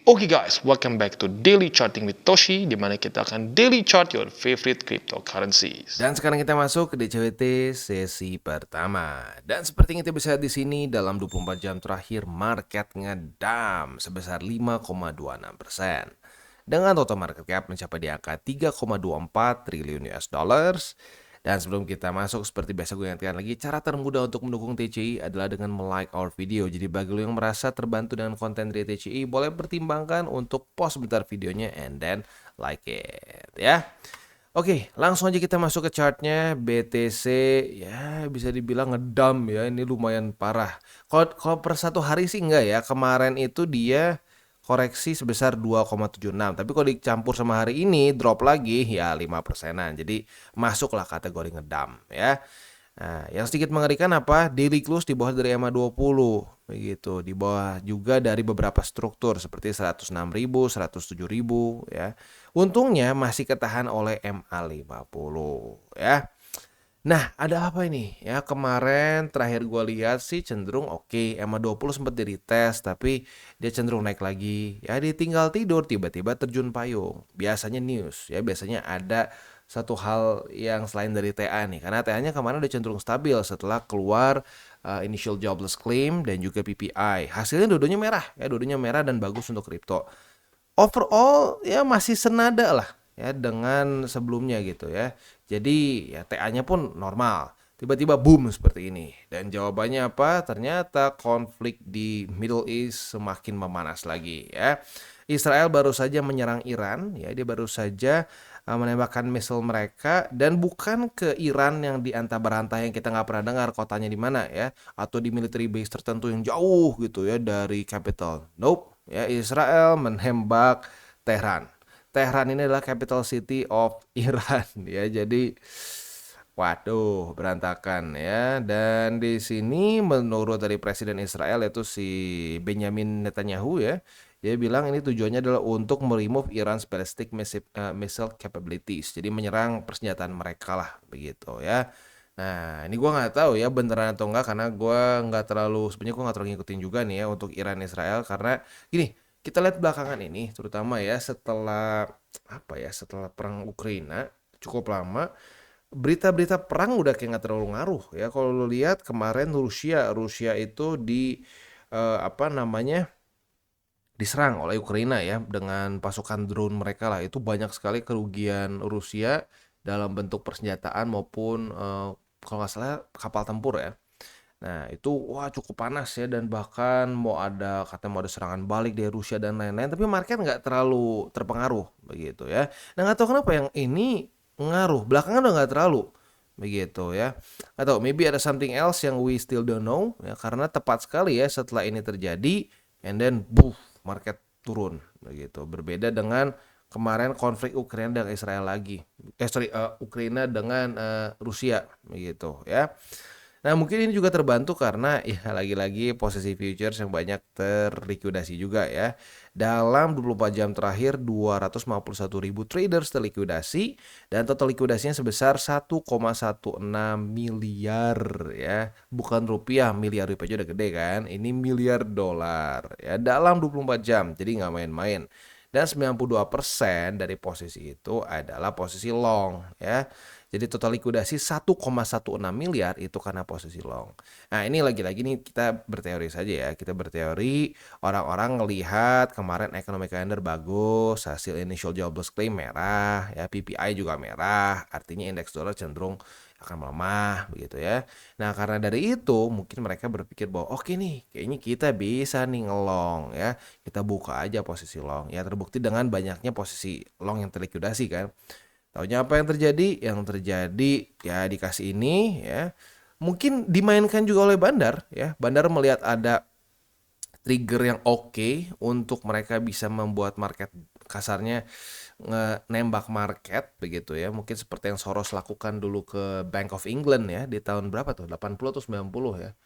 Oke guys, welcome back to Daily Charting with Toshi, di mana kita akan daily chart your favorite cryptocurrencies. Dan sekarang kita masuk ke DCWT sesi pertama. Dan seperti yang kita bisa lihat di sini, dalam 24 jam terakhir market ngedam sebesar 5,26%. Dengan total market cap mencapai di angka 3,24 triliun US dollars. Dan sebelum kita masuk, seperti biasa gue ingatkan lagi, cara termudah untuk mendukung TCI adalah dengan like our video. Jadi bagi lo yang merasa terbantu dengan konten dari TCI, boleh pertimbangkan untuk pause bentar videonya and then like it ya. Oke, langsung aja kita masuk ke chartnya. BTC ya bisa dibilang ngedam ya, ini lumayan parah. Kalau per satu hari sih enggak ya. Kemarin itu dia koreksi sebesar 2,76. Tapi kalau dicampur sama hari ini drop lagi ya 5%-an. Jadi masuklah kategori ngedam ya. Nah, yang sedikit mengerikan apa? Daily close di bawah dari EMA 20 begitu. Di bawah juga dari beberapa struktur seperti 106.000, 107.000 ya. Untungnya masih ketahan oleh MA 50 ya. Nah, ada apa ini? Ya, kemarin terakhir gue lihat sih cenderung oke. MA 20 sempat di retest, tapi dia cenderung naik lagi. Ya, dia tinggal tidur, tiba-tiba terjun payung. Biasanya news, ya biasanya ada satu hal yang selain dari TA nih. Karena TA-nya kemarin udah cenderung stabil setelah keluar initial jobless claim dan juga PPI. Hasilnya dua-duanya merah, ya dua-duanya merah dan bagus untuk kripto. Overall ya masih senada lah ya dengan sebelumnya gitu ya. Jadi ya TA-nya pun normal. Tiba-tiba boom seperti ini. Dan jawabannya apa? Ternyata konflik di Middle East semakin memanas lagi ya. Israel baru saja menyerang Iran ya, dia baru saja menembakkan misil mereka dan bukan ke Iran yang di antah-berantah yang kita nggak pernah dengar kotanya di mana ya, atau di military base tertentu yang jauh gitu ya dari capital. Nope, ya Israel menembak Tehran. Tehran ini adalah capital city of Iran ya. Jadi waduh, berantakan ya. Dan di sini menurut dari Presiden Israel yaitu si Benjamin Netanyahu ya, dia bilang ini tujuannya adalah untuk meremove Iran's ballistic missile capabilities. Jadi menyerang persenjataan mereka lah begitu ya. Nah, ini gua nggak tahu ya beneran atau enggak karena gua nggak terlalu sebenarnya gua nggak terlalu ngikutin juga nih ya untuk Iran Israel karena gini, kita lihat belakangan ini terutama ya setelah apa ya, setelah perang Ukraina cukup lama berita-berita perang udah kayak nggak terlalu ngaruh ya. Kalau lu lihat kemarin Rusia itu apa namanya, diserang oleh Ukraina ya dengan pasukan drone mereka lah. Itu banyak sekali kerugian Rusia dalam bentuk persenjataan maupun kalau nggak salah kapal tempur ya. Nah itu wah cukup panas ya, dan bahkan katanya mau ada serangan balik dari Rusia dan lain-lain, tapi market nggak terlalu terpengaruh begitu ya. Nah nggak tahu kenapa yang ini ngaruh belakangan udah nggak terlalu begitu ya, atau maybe ada something else yang we still don't know ya, karena tepat sekali ya setelah ini terjadi and then boom, market turun begitu. Berbeda dengan kemarin konflik Ukraina dan Israel lagi, Ukraina dengan Rusia begitu ya. Nah, mungkin ini juga terbantu karena ya lagi-lagi posisi futures yang banyak terlikuidasi juga ya. Dalam 24 jam terakhir 251.000 traders terlikuidasi dan total likuidasinya sebesar 1,16 miliar ya. Bukan rupiah, miliar rupiah aja udah gede kan. Ini miliar dolar ya dalam 24 jam. Jadi nggak main-main. Dan 92% dari posisi itu adalah posisi long ya. Jadi total likuidasi 1,16 miliar itu karena posisi long. Nah ini lagi-lagi nih kita berteori saja ya. Kita berteori orang-orang ngelihat kemarin economic calendar bagus, hasil initial jobless claim merah, ya PPI juga merah, artinya indeks dolar cenderung akan melemah begitu ya. Nah karena dari itu mungkin mereka berpikir bahwa oke nih kayaknya kita bisa nih ngelong ya. Kita buka aja posisi long. Ya terbukti dengan banyaknya posisi long yang terlikuidasi kan. Taunya apa yang terjadi? Yang terjadi ya dikasih ini ya. Mungkin dimainkan juga oleh Bandar ya. Bandar melihat ada trigger yang oke untuk mereka bisa membuat market, kasarnya nembak market begitu ya. Mungkin seperti yang Soros lakukan dulu ke Bank of England ya di tahun berapa tuh? 80 atau 90 ya.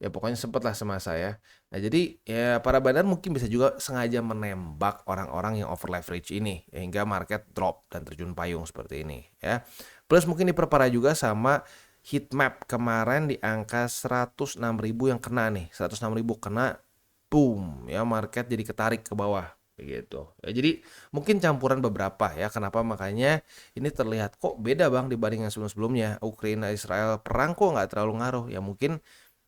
Ya pokoknya sempet lah semasa ya. Nah jadi ya para bandar mungkin bisa juga sengaja menembak orang-orang yang over leverage ini hingga market drop dan terjun payung seperti ini ya. Plus mungkin diperparah juga sama heat map kemarin di angka 106.000 yang kena nih. 106.000 kena, boom ya, market jadi ketarik ke bawah begitu. Ya, jadi mungkin campuran beberapa ya, kenapa makanya ini terlihat kok beda Bang dibanding yang sebelum-sebelumnya. Ukraina Israel perang kok nggak terlalu ngaruh. Ya mungkin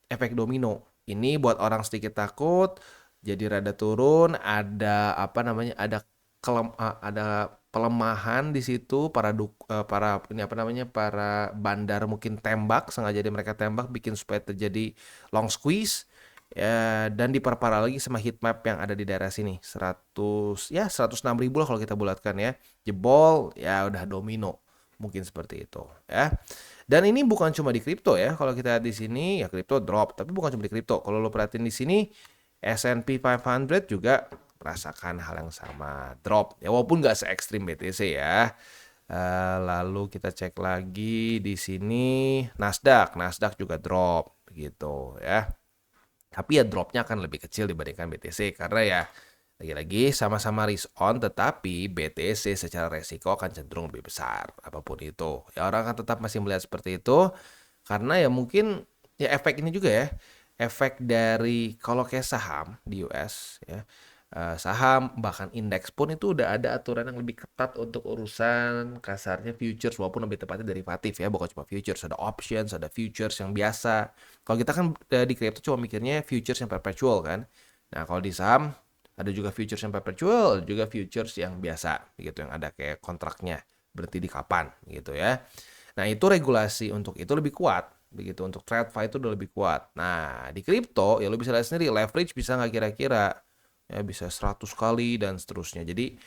efek domino. Ini buat orang sedikit takut, jadi rada turun, ada apa namanya, ada pelemahan di situ para ini apa namanya, para bandar mungkin tembak, sengaja mereka tembak bikin supaya terjadi long squeeze. Ya, dan diperparah lagi sama heat map yang ada di daerah sini 106.000 lah kalau kita bulatkan ya, jebol ya udah domino mungkin seperti itu ya. Dan ini bukan cuma di kripto ya. Kalau kita lihat di sini ya kripto drop, tapi bukan cuma di kripto. Kalau lo perhatiin di sini S&P 500 juga merasakan hal yang sama, drop. Ya walaupun nggak se ekstrim BTC ya. Lalu kita cek lagi di sini Nasdaq juga drop begitu ya. Tapi ya dropnya akan lebih kecil dibandingkan BTC karena ya lagi-lagi sama-sama risk on, tetapi BTC secara resiko akan cenderung lebih besar apapun itu. Ya orang akan tetap masih melihat seperti itu karena ya mungkin ya efek ini juga ya, efek dari kalau kayak saham di US ya, saham bahkan indeks pun itu udah ada aturan yang lebih ketat untuk urusan kasarnya futures, walaupun lebih tepatnya derivatif ya, bukan cuma futures, ada options, ada futures yang biasa. Kalau kita kan di crypto cuma mikirnya futures yang perpetual kan. Nah kalau di saham ada juga futures yang perpetual, juga futures yang biasa gitu, yang ada kayak kontraknya berhenti di kapan gitu ya. Nah itu regulasi untuk itu lebih kuat begitu, untuk TradFi itu udah lebih kuat. Nah di kripto ya lo bisa lihat sendiri leverage bisa nggak kira-kira ya, bisa 100 kali dan seterusnya. Jadi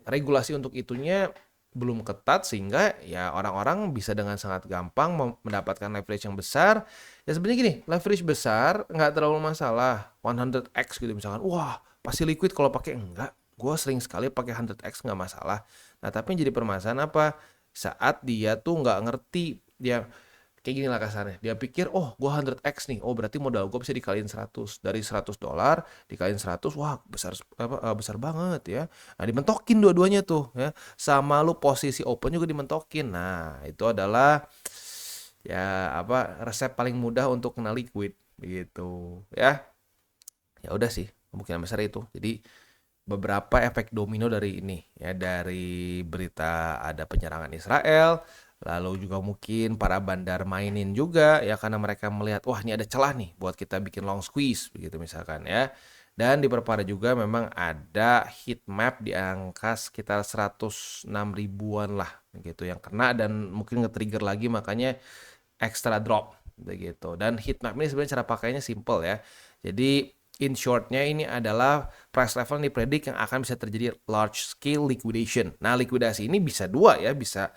regulasi untuk itunya belum ketat sehingga ya orang-orang bisa dengan sangat gampang mendapatkan leverage yang besar. Ya sebenarnya gini, leverage besar nggak terlalu masalah, 100x gitu misalkan, wah pasti liquid kalau pakai, enggak. Gue sering sekali pakai 100x nggak masalah. Nah tapi yang jadi permasalahan apa? Saat dia tuh nggak ngerti, dia kayak gini lah kasarnya. Dia pikir, oh gue 100x nih, oh berarti modal gue bisa dikaliin 100. Dari $100 dikaliin 100, wah besar banget ya. Nah dimentokin dua-duanya tuh ya. Sama lu posisi open juga dimentokin. Nah itu adalah ya apa, resep paling mudah untuk kena liquid gitu ya. Ya udah sih, kemungkinan besar itu. Jadi beberapa efek domino dari ini ya, dari berita ada penyerangan Israel, lalu juga mungkin para bandar mainin juga ya, karena mereka melihat wah ini ada celah nih buat kita bikin long squeeze begitu misalkan ya. Dan diperparah juga memang ada heat map di angka sekitar 106 ribuan lah gitu yang kena dan mungkin nge-trigger lagi, makanya extra drop begitu. Dan heat map ini sebenarnya cara pakainya simple ya. Jadi in shortnya ini adalah price level yang dipredik yang akan bisa terjadi large scale liquidation. Nah likuidasi ini bisa dua ya, bisa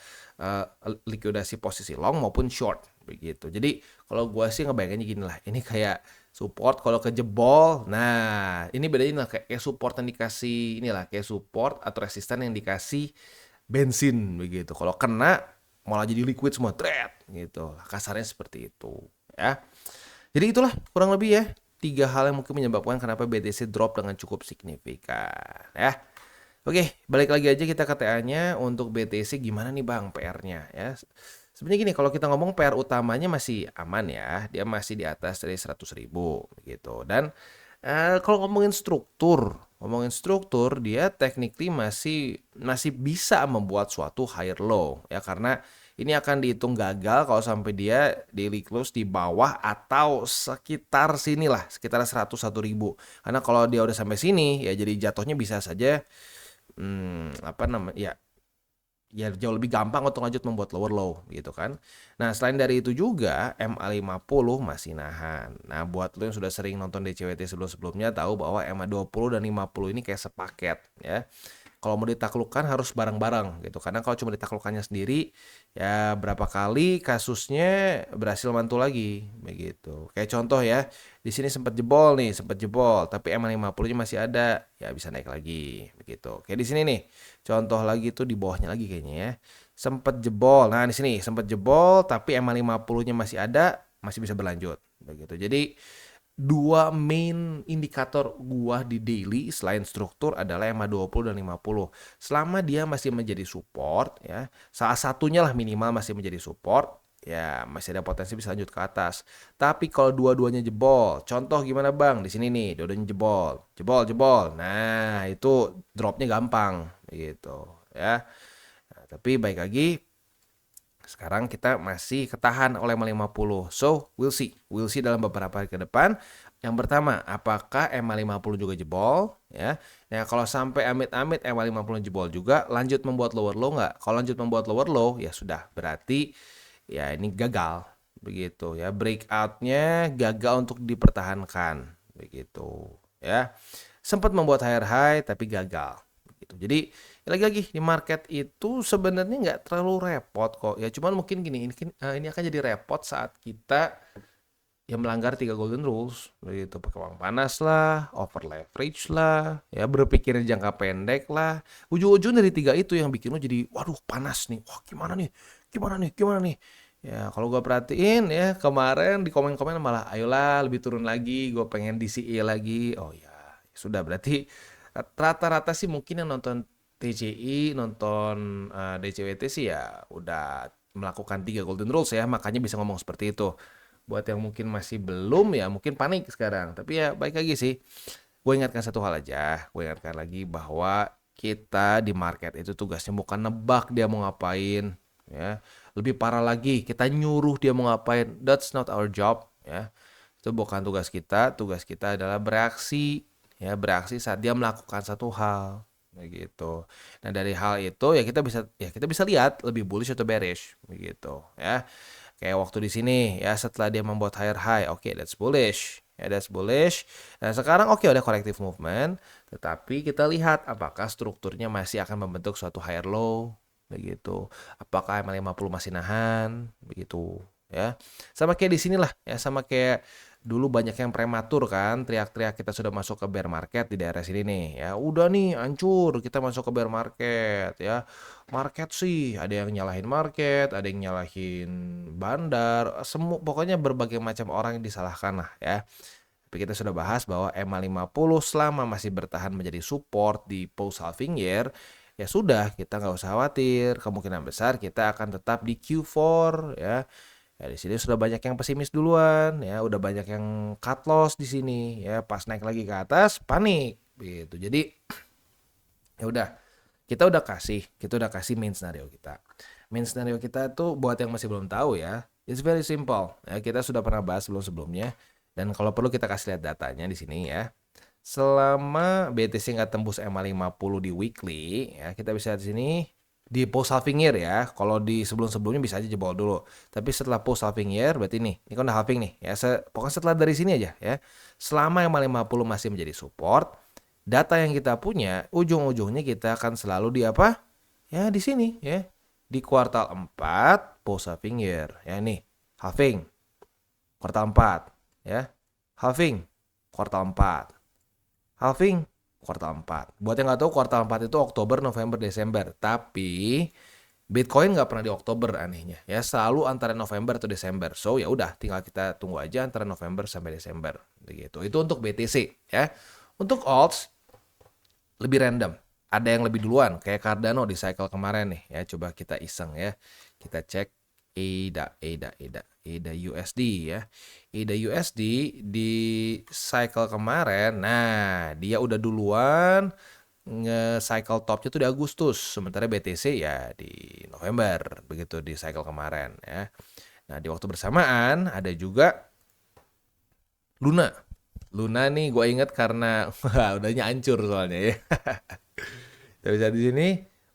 likuidasi posisi long maupun short begitu. Jadi kalau gue sih ngebayanginnya gini lah, ini kayak support kalau kejebol. Nah ini bedanya lah, kayak support yang dikasih inilah, kayak support atau resisten yang dikasih bensin begitu. Kalau kena malah jadi liquid semua, thread gitu. Kasarnya seperti itu ya. Jadi itulah kurang lebih ya 3 hal yang mungkin menyebabkan kenapa BTC drop dengan cukup signifikan ya. Oke, balik lagi aja kita ke TA-nya. Untuk BTC gimana nih Bang PR-nya ya. Sebenarnya gini, kalau kita ngomong PR utamanya masih aman ya. Dia masih di atas dari 100.000 gitu. Dan kalau ngomongin struktur dia technically masih bisa membuat suatu higher low ya, karena ini akan dihitung gagal kalau sampai dia daily close di bawah atau sekitar sinilah, sekitar 101.000. Karena kalau dia udah sampai sini ya jadi jatuhnya bisa saja apa namanya ya jauh lebih gampang untuk lanjut membuat lower low gitu kan. Nah selain dari itu juga MA50 masih nahan. Nah buat lo yang sudah sering nonton DCWT sebelum-sebelumnya tahu bahwa MA20 dan 50 ini kayak sepaket ya. Kalau mau ditaklukkan harus bareng-bareng gitu, karena kalau cuma ditaklukkannya sendiri ya berapa kali kasusnya berhasil mantul lagi begitu. Kayak contoh ya, di sini sempat jebol tapi MA50-nya masih ada, ya bisa naik lagi begitu. Kayak di sini nih, contoh lagi tuh di bawahnya lagi kayaknya ya. Sempat jebol. Nah, di sini sempat jebol tapi MA50-nya masih ada, masih bisa berlanjut begitu. Jadi dua main indikator gua di daily selain struktur adalah MA20 dan 50. Selama dia masih menjadi support ya, salah satunya lah minimal masih menjadi support, ya masih ada potensi bisa lanjut ke atas. Tapi kalau dua-duanya jebol, contoh gimana Bang? Di sini nih, dua-duanya jebol, jebol, jebol. Nah, itu dropnya gampang gitu ya. Nah, tapi baik lagi, sekarang kita masih ketahan oleh MA50. So, we'll see. We'll see dalam beberapa hari ke depan. Yang pertama, apakah MA50 juga jebol? Ya. Nah, kalau sampai amit-amit MA50 jebol juga, lanjut membuat lower low nggak? Kalau lanjut membuat lower low, ya sudah. Berarti ya ini gagal. Begitu ya. Breakout-nya gagal untuk dipertahankan. Begitu ya. Sempat membuat higher high, tapi gagal. Begitu. Jadi, lagi-lagi di market itu sebenarnya nggak terlalu repot kok ya, cuman mungkin gini, ini akan jadi repot saat kita yang melanggar 3 golden rules begitu, pakai uang panas lah, over leverage lah, ya berpikir jangka pendek lah, ujung-ujung dari 3 itu yang bikin lo jadi waduh panas nih, wah gimana nih, gimana nih. Ya kalau gue perhatiin ya kemarin di komen-komen malah ayolah lebih turun lagi, gue pengen DCE lagi. Oh ya sudah, berarti rata-rata sih mungkin yang nonton TCI, nonton DCWT sih ya udah melakukan 3 golden rules ya, makanya bisa ngomong seperti itu. Buat yang mungkin masih belum ya mungkin panik sekarang. Tapi ya baik lagi sih. Gue ingatkan satu hal aja. Gue ingatkan lagi bahwa kita di market itu tugasnya bukan nebak dia mau ngapain. Ya. Lebih parah lagi, kita nyuruh dia mau ngapain. That's not our job. Ya. Itu bukan tugas kita. Tugas kita adalah bereaksi. Ya, bereaksi saat dia melakukan satu hal. Begitu. Nah dari hal itu ya kita bisa lihat lebih bullish atau bearish. Begitu. Ya. Kayak waktu di sini ya setelah dia membuat higher high, oke, that's bullish. Ya, that's bullish. Nah, sekarang oke udah corrective movement, tetapi kita lihat apakah strukturnya masih akan membentuk suatu higher low begitu. Apakah MA50 masih nahan begitu ya. Sama kayak di sinilah ya, sama kayak dulu banyak yang prematur kan, teriak-teriak kita sudah masuk ke bear market di daerah sini nih ya. Udah nih hancur, kita masuk ke bear market ya. Market sih ada yang nyalahin market, ada yang nyalahin bandar, semua pokoknya berbagai macam orang yang disalahkan lah ya. Tapi kita sudah bahas bahwa MA50 selama masih bertahan menjadi support di post halving year, ya sudah kita nggak usah khawatir. Kemungkinan besar kita akan tetap di Q4 ya. Ya di sini sudah banyak yang pesimis duluan ya, udah banyak yang cut loss di sini ya, pas naik lagi ke atas panik gitu. Jadi ya udah, kita udah kasih main scenario kita. Main scenario kita tuh buat yang masih belum tahu ya, it's very simple. Ya, kita sudah pernah bahas sebelumnya dan kalau perlu kita kasih lihat datanya di sini ya. Selama BTC nggak tembus MA50 di weekly ya, kita bisa lihat di sini di post halving year ya. Kalau di sebelum-sebelumnya bisa aja jebol dulu. Tapi setelah post halving year berarti ini kan udah halving nih ya. Pokoknya setelah dari sini aja ya. Selama MA50 masih menjadi support, data yang kita punya ujung-ujungnya kita akan selalu di apa? Ya di sini ya. Di kuartal 4 post halving year ya nih. Halving kuartal 4 ya. Halving kuartal 4. Halving kuartal 4. Buat yang nggak tahu kuartal 4 itu Oktober, November, Desember. Tapi Bitcoin nggak pernah di Oktober anehnya ya, selalu antara November atau Desember. So ya udah tinggal kita tunggu aja antara November sampai Desember begitu. Itu untuk BTC ya. Untuk alts lebih random. Ada yang lebih duluan kayak Cardano di cycle kemarin nih ya. Coba kita iseng ya. Kita cek ADA USD ya. ADA USD di cycle kemarin. Nah, dia udah duluan nge-cycle topnya tuh di Agustus. Sementara BTC ya di November. Begitu di cycle kemarin ya. Nah, di waktu bersamaan ada juga Luna. Luna nih gue inget karena wah, udahnya hancur soalnya ya. Tapi saat di sini,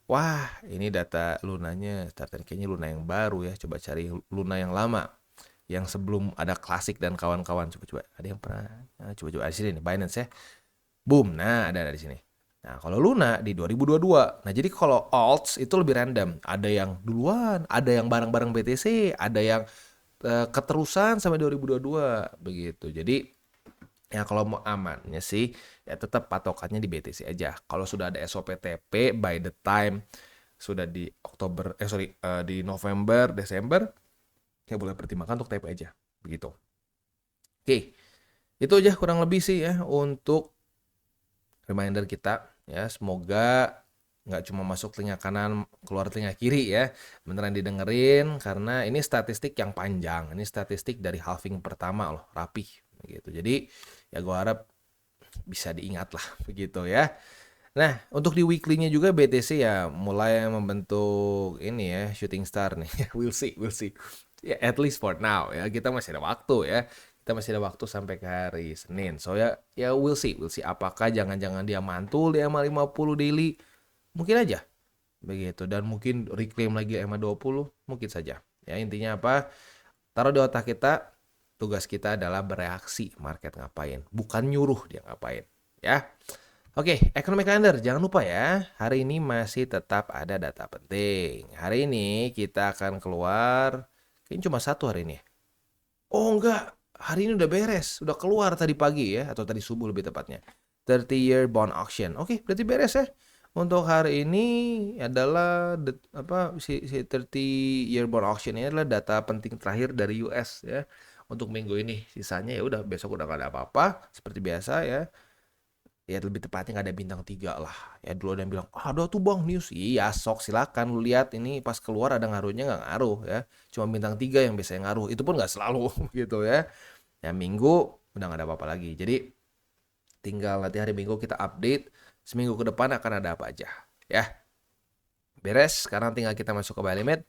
wah ini data lunanya, kayaknya Luna yang baru ya. Coba cari Luna yang lama, yang sebelum ada Klasik dan kawan-kawan. Coba ada yang pernah? Nah, coba di sini nih Binance ya. Boom, nah ada di sini. Nah kalau Luna di 2022. Nah jadi kalau alts itu lebih random. Ada yang duluan, ada yang bareng-bareng BTC, ada yang keterusan sampai 2022 begitu. Jadi ya kalau mau amannya sih ya tetap patokannya di BTC aja. Kalau sudah ada SOPTP by the time sudah di di November, Desember ya boleh pertimbangkan untuk TP aja begitu. Oke. Itu aja kurang lebih sih ya untuk reminder kita ya. Semoga nggak cuma masuk telinga kanan, keluar telinga kiri ya. Beneran didengerin karena ini statistik yang panjang. Ini statistik dari halving pertama loh, rapih gitu. Jadi ya gue harap bisa diingat lah begitu ya. Nah, untuk di weekly-nya juga BTC ya mulai membentuk ini ya, shooting star nih. We'll see, we'll see. Ya, at least for now ya. Kita masih ada waktu ya. Kita masih ada waktu sampai ke hari Senin. So ya we'll see, we'll see. Apakah jangan-jangan dia mantul di EMA 50 daily? Mungkin aja. Begitu. Dan mungkin reclaim lagi EMA 20, mungkin saja. Ya, intinya apa? Taruh di otak kita, tugas kita adalah bereaksi market ngapain, bukan nyuruh dia ngapain. Ya. Oke, economic calendar. Jangan lupa ya, hari ini masih tetap ada data penting. Hari ini kita akan keluar, kayaknya cuma satu hari ini. Oh enggak, hari ini udah beres, udah keluar tadi pagi ya, atau tadi subuh lebih tepatnya. 30-year bond auction. Oke, berarti beres ya. Untuk hari ini adalah si 30-year bond auction ini adalah data penting terakhir dari US ya untuk minggu ini. Sisanya ya udah besok udah gak ada apa-apa seperti biasa ya. Ya lebih tepatnya nggak ada bintang 3 lah. Ya dulu ada yang bilang, ada tuh bang news. Iya sok silakan lu lihat ini pas keluar ada ngaruhnya nggak ngaruh ya. Cuma bintang 3 yang biasanya ngaruh. Itu pun nggak selalu gitu ya. Ya minggu udah nggak ada apa-apa lagi. Jadi tinggal nanti hari Minggu kita update. Seminggu ke depan akan ada apa aja. Ya beres. Sekarang tinggal kita masuk ke buy limit.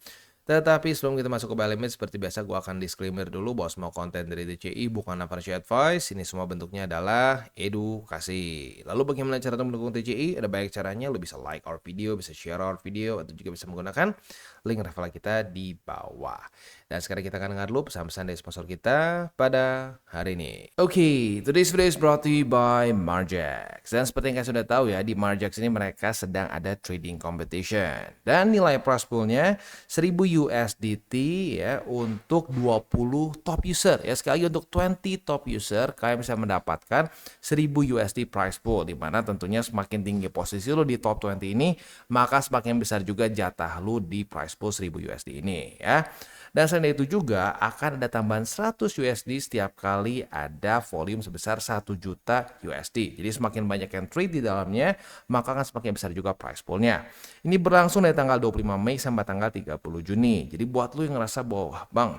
Tetapi sebelum kita masuk ke buy limit, seperti biasa gue akan disclaimer dulu bahwa semua konten dari DCI bukan financial advice. Ini semua bentuknya adalah edukasi. Lalu bagaimana cara untuk mendukung DCI? Ada banyak caranya. Lo bisa like our video, bisa share our video, atau juga bisa menggunakan link referral kita di bawah. Dan sekarang kita akan dengar dulu pesan-pesan dari sponsor kita pada hari ini. Oke, today's video is brought to you by Margex. Dan seperti yang kalian sudah tahu ya, di Margex ini mereka sedang ada trading competition. Dan nilai prize pool-nya 1000 USDT ya untuk 20 top user. Ya sekali lagi untuk 20 top user kalian bisa mendapatkan 1000 USD prize pool, di mana tentunya semakin tinggi posisi lo di top 20 ini, maka semakin besar juga jatah lo di prize pool 1000 USD ini ya. Dan selain itu juga akan ada tambahan 100 USD setiap kali ada volume sebesar 1 juta USD. Jadi semakin banyak yang trade di dalamnya, maka akan semakin besar juga price pool-nya. Ini berlangsung dari tanggal 25 Mei sampai tanggal 30 Juni. Jadi buat lu yang ngerasa bahwa, bang,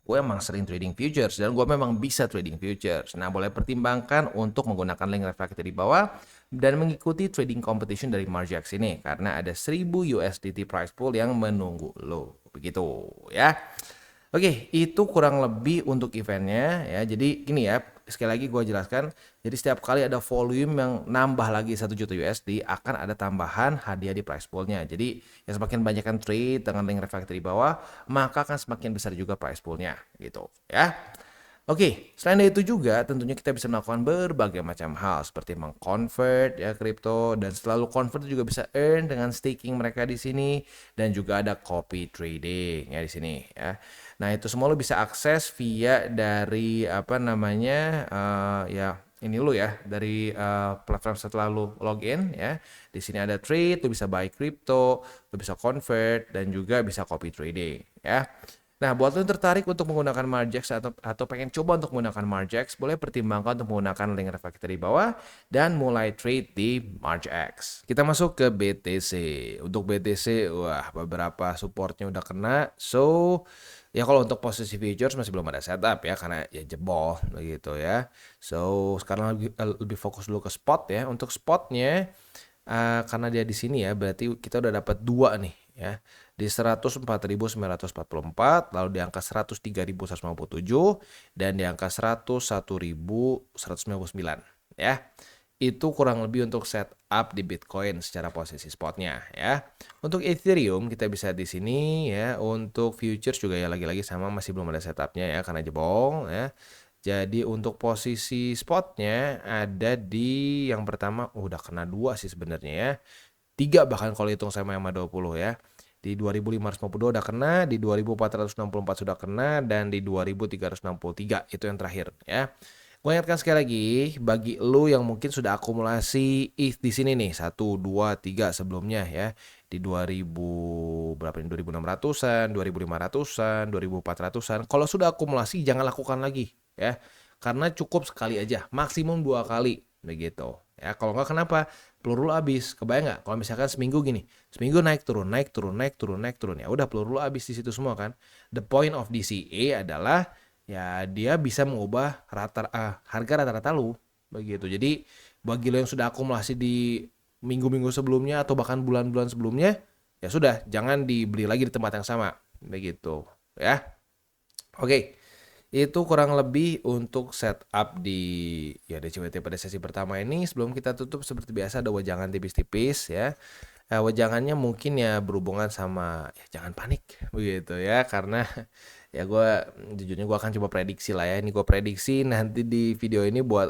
gue emang sering trading futures dan gue memang bisa trading futures. Nah, boleh pertimbangkan untuk menggunakan link referral kita di bawah dan mengikuti trading competition dari Margex ini karena ada 1000 USDT price pool yang menunggu lo. Begitu ya. Oke, itu kurang lebih untuk eventnya ya. Jadi gini ya, sekali lagi gue jelaskan. Jadi setiap kali ada volume yang nambah lagi 1 juta USD akan ada tambahan hadiah di price poolnya. Jadi yang semakin banyak kan trade dengan link referral di bawah, maka akan semakin besar juga price poolnya gitu ya. Oke, selain dari itu juga tentunya kita bisa melakukan berbagai macam hal seperti mengconvert ya kripto, dan selalu convert juga bisa earn dengan staking mereka di sini, dan juga ada copy trading ya di sini ya. Nah, itu semua lo bisa akses via dari ya ini lo ya dari platform setelah lo login ya. Di sini ada trade, lo bisa buy crypto, lo bisa convert, dan juga bisa copy trading ya. Nah, buat lo yang tertarik untuk menggunakan Margex atau pengen coba untuk menggunakan Margex, boleh pertimbangkan untuk menggunakan link referral kita di bawah dan mulai trade di Margex. Kita masuk ke BTC. Untuk BTC, wah beberapa supportnya udah kena. So, ya kalau untuk posisi futures masih belum ada setup ya karena ya jebol begitu ya. So, sekarang lebih fokus dulu ke spot ya. Untuk spotnya karena dia di sini ya, berarti kita udah dapat 2 nih ya. Di 104.944, lalu di angka 103.157 dan di angka 101.199 ya. Itu kurang lebih untuk setup di Bitcoin secara posisi spotnya ya. Untuk Ethereum kita bisa di sini ya. Untuk futures juga ya lagi-lagi sama, masih belum ada setupnya ya karena jebol ya. Jadi untuk posisi spotnya ada di yang pertama udah kena 2 sih sebenarnya ya. 3 bahkan kalau hitung sama yang 20 ya. Di 2552 udah kena, di 2464 sudah kena, dan di 2363 itu yang terakhir ya. Gue ingatkan sekali lagi bagi lu yang mungkin sudah akumulasi ETH di sini nih 1 2 3 sebelumnya ya. Di 2000 berapa ini 2600-an, 2500-an, 2400-an. Kalau sudah akumulasi jangan lakukan lagi ya. Karena cukup sekali aja, maksimum 2 kali begitu. Ya, kalau nggak kenapa? peluru lu habis. Kebayang nggak? Kalau misalkan seminggu gini, seminggu naik turun, naik turun, naik turun, naik turun, ya udah peluru lu habis di situ semua kan. The point of DCA adalah ya dia bisa mengubah harga rata-rata lu begitu. Jadi bagi lo yang sudah akumulasi di minggu-minggu sebelumnya atau bahkan bulan-bulan sebelumnya, ya sudah, jangan dibeli lagi di tempat yang sama begitu ya. Oke. Itu kurang lebih untuk setup di ya DCWT pada sesi pertama ini. Sebelum kita tutup seperti biasa ada wejangan tipis-tipis ya. Wejangannya mungkin ya berhubungan sama ya jangan panik begitu ya, karena ya jujurnya gue akan coba prediksi lah ya. Ini gue prediksi nanti di video ini buat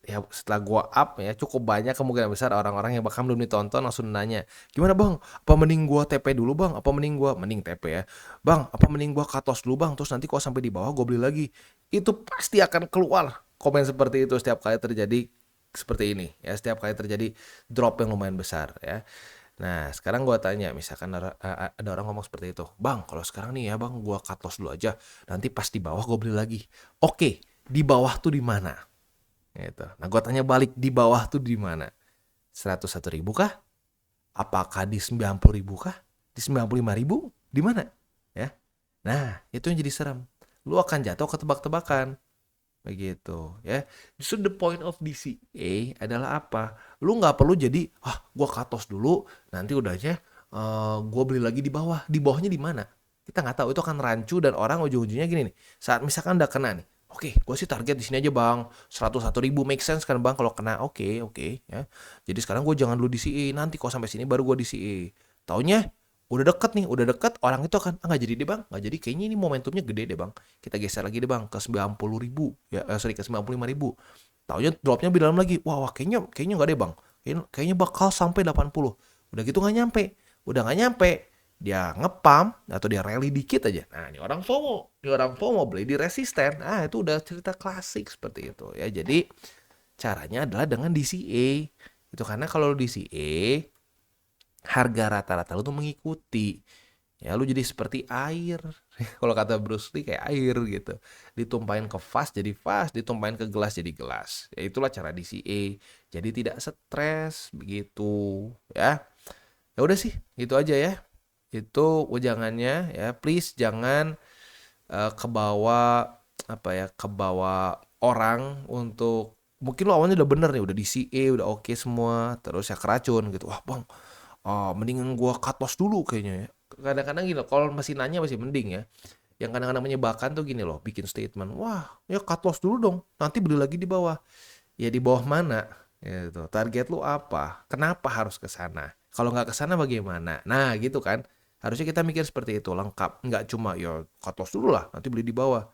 ya setelah gue up ya cukup banyak kemungkinan besar orang-orang yang bahkan belum ditonton langsung nanya, gimana bang, apa mending gue TP dulu bang, apa mending TP ya bang, apa mending gue katos dulu bang, terus nanti kalau sampai di bawah gue beli lagi. Itu pasti akan keluar komen seperti itu setiap kali terjadi seperti ini ya, setiap kali terjadi drop yang lumayan besar ya. Nah sekarang gue tanya, misalkan ada orang ngomong seperti itu, bang kalau sekarang nih ya bang gue cut loss dulu aja, nanti pas di bawah gue beli lagi. Oke, di bawah tuh di mana gitu. Nah gue tanya balik, di bawah tuh di mana? 101.000 kah? Apakah di 90.000 kah? Di 95.000? Di mana ya? Nah itu yang jadi serem, lu akan jatuh ke tebak-tebakan begitu ya. Justru the point of DCA adalah apa? Lu nggak perlu jadi gue katos dulu, nanti udahnya gue beli lagi di bawah. Di bawahnya di mana? Kita nggak tahu. Itu akan rancu dan orang ujung-ujungnya gini nih. Saat misalkan udah kena nih, oke, gue sih target di sini aja bang, 101.000 make sense kan bang kalau kena. Oke ya. Jadi sekarang gue jangan dulu DCA, nanti kalau sampai sini baru gue DCA. Taunya udah deket orang itu akan nggak jadi deh bang, nggak jadi, kayaknya ini momentumnya gede deh bang, kita geser lagi deh bang ke 90.000 ya, ke 95.000. Taunya dropnya lebih dalam lagi, wah kayaknya nggak deh bang, kayaknya bakal sampai 80. Udah gitu nggak nyampe, dia ngepam atau dia rally dikit aja. Nah ini orang FOMO beli di resisten. Itu udah cerita klasik seperti itu ya. Jadi caranya adalah dengan DCA itu, karena kalau DCA harga rata-rata lu tuh mengikuti ya, lu jadi seperti air kalau kata Bruce Lee, kayak air gitu, ditumpahin ke vas jadi vas, ditumpahin ke gelas jadi gelas ya. Itulah cara DCA, jadi tidak stres begitu ya. Ya udah sih gitu aja ya, itu ujangannya ya. Please jangan kebawa kebawa orang untuk, mungkin lo awalnya udah bener nih, udah DCA udah oke semua, terus ya keracun gitu, wah bang mendingan gua cut loss dulu kayaknya ya. Kadang-kadang gini loh, kalau masih nanya masih mending ya. Yang kadang-kadang menyebalkan tuh gini loh, bikin statement, wah ya cut loss dulu dong, nanti beli lagi di bawah. Ya di bawah mana? Gitu. Target lu apa? Kenapa harus ke sana? Kalau nggak ke sana bagaimana? Nah gitu kan. Harusnya kita mikir seperti itu, lengkap. Nggak cuma ya cut loss dulu lah, nanti beli di bawah.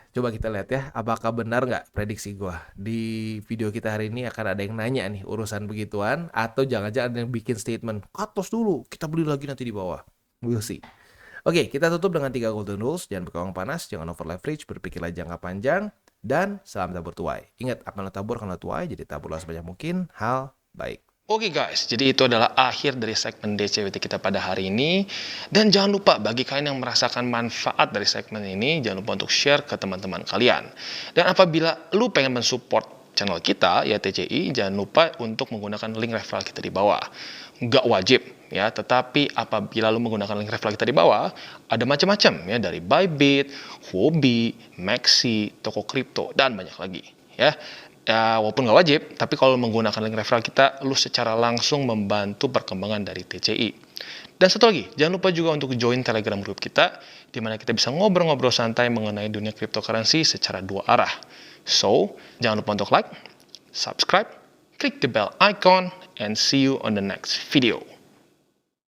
Coba kita lihat ya, apakah benar nggak prediksi gua. Di video kita hari ini akan ada yang nanya nih urusan begituan, atau jangan-jangan ada yang bikin statement, cut loss dulu, kita beli lagi nanti di bawah. We'll see. Oke, kita tutup dengan 3 golden rules. Jangan berkawang panas, jangan over leverage, berpikirlah jangka panjang, dan salam tabur tuai. Ingat, apa yang lo tabur akan lo tuai, jadi taburlah sebanyak mungkin hal baik. Oke guys, jadi itu adalah akhir dari segmen DCWT kita pada hari ini. Dan jangan lupa bagi kalian yang merasakan manfaat dari segmen ini, jangan lupa untuk share ke teman-teman kalian. Dan apabila lu pengen mensupport channel kita, ya TCI, jangan lupa untuk menggunakan link referral kita di bawah. Nggak wajib ya, tetapi apabila lu menggunakan link referral kita di bawah, ada macam-macam ya, dari Bybit, Huobi, Maxi, toko kripto, dan banyak lagi ya. Ya, walaupun nggak wajib, tapi kalau menggunakan link referral kita, lu secara langsung membantu perkembangan dari TCI. Dan satu lagi, jangan lupa juga untuk join Telegram group kita, di mana kita bisa ngobrol-ngobrol santai mengenai dunia cryptocurrency secara dua arah. So, jangan lupa untuk like, subscribe, klik the bell icon, and see you on the next video.